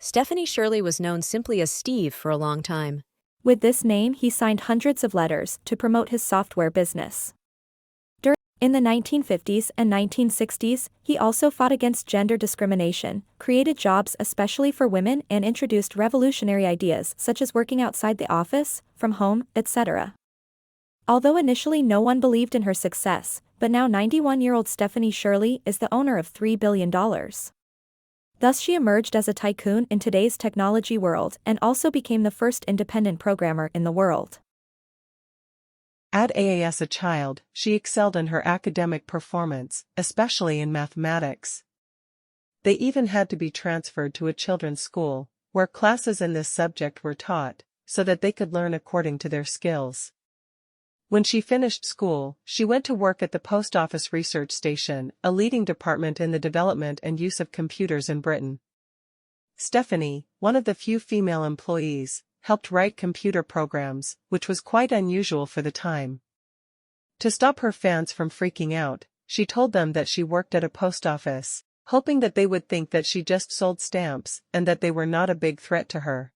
Stephanie Shirley was known simply as Steve for a long time. With this name, he signed hundreds of letters to promote his software business. In the 1950s and 1960s, he also fought against gender discrimination, created jobs especially for women, and introduced revolutionary ideas such as working outside the office, from home, etc. Although initially no one believed in her success, but now 91-year-old Stephanie Shirley is the owner of $3 billion. Thus she emerged as a tycoon in today's technology world and also became the first independent programmer in the world. As a child, she excelled in her academic performance, especially in mathematics. They even had to be transferred to a children's school, where classes in this subject were taught, so that they could learn according to their skills. When she finished school, she went to work at the Post Office Research Station, a leading department in the development and use of computers in Britain. Stephanie, one of the few female employees, helped write computer programs, which was quite unusual for the time. To stop her fans from freaking out, she told them that she worked at a post office, hoping that they would think that she just sold stamps and that they were not a big threat to her.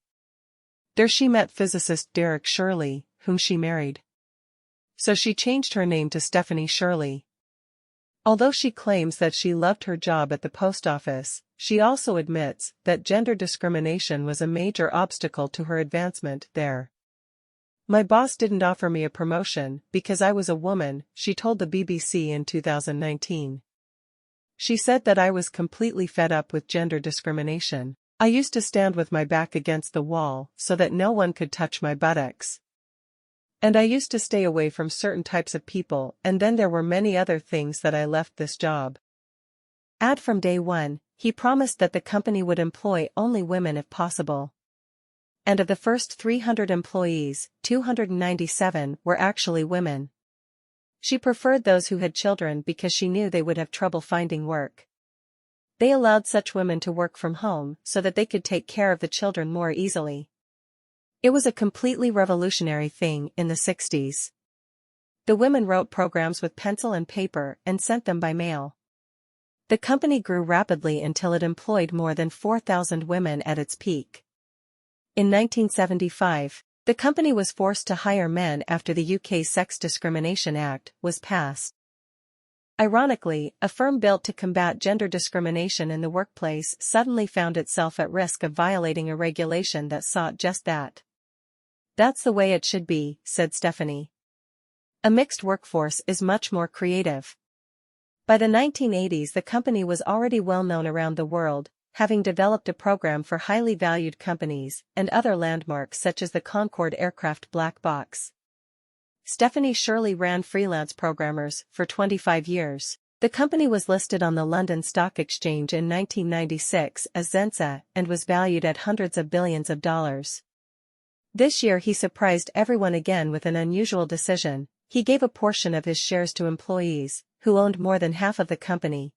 There she met physicist Derek Shirley, whom she married. So she changed her name to Stephanie Shirley. Although she claims that she loved her job at the post office, she also admits that gender discrimination was a major obstacle to her advancement there. "My boss didn't offer me a promotion because I was a woman," she told the BBC in 2019. She said that I was completely fed up with gender discrimination. "I used to stand with my back against the wall so that no one could touch my buttocks. And I used to stay away from certain types of people, and then there were many other things that I left this job." From day one, he promised that the company would employ only women if possible. And of the first 300 employees, 297 were actually women. She preferred those who had children because she knew they would have trouble finding work. They allowed such women to work from home so that they could take care of the children more easily. It was a completely revolutionary thing in the 60s. The women wrote programs with pencil and paper and sent them by mail. The company grew rapidly until it employed more than 4,000 women at its peak. In 1975, the company was forced to hire men after the UK Sex Discrimination Act was passed. Ironically, a firm built to combat gender discrimination in the workplace suddenly found itself at risk of violating a regulation that sought just that. "That's the way it should be," said Stephanie. "A mixed workforce is much more creative." By the 1980s, the company was already well known around the world, having developed a program for highly valued companies and other landmarks such as the Concorde aircraft black box. Stephanie Shirley ran freelance programmers for 25 years. The company was listed on the London Stock Exchange in 1996 as Zensa and was valued at hundreds of billions of dollars. This year he surprised everyone again with an unusual decision. He gave a portion of his shares to employees, who owned more than half of the company.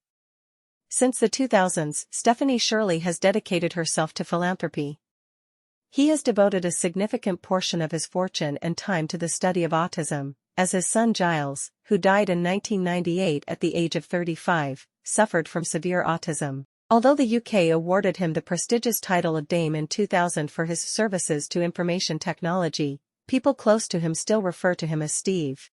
Since the 2000s, Stephanie Shirley has dedicated herself to philanthropy. He has devoted a significant portion of his fortune and time to the study of autism, as his son Giles, who died in 1998 at the age of 35, suffered from severe autism. Although the UK awarded him the prestigious title of Dame in 2000 for his services to information technology, people close to him still refer to him as Steve.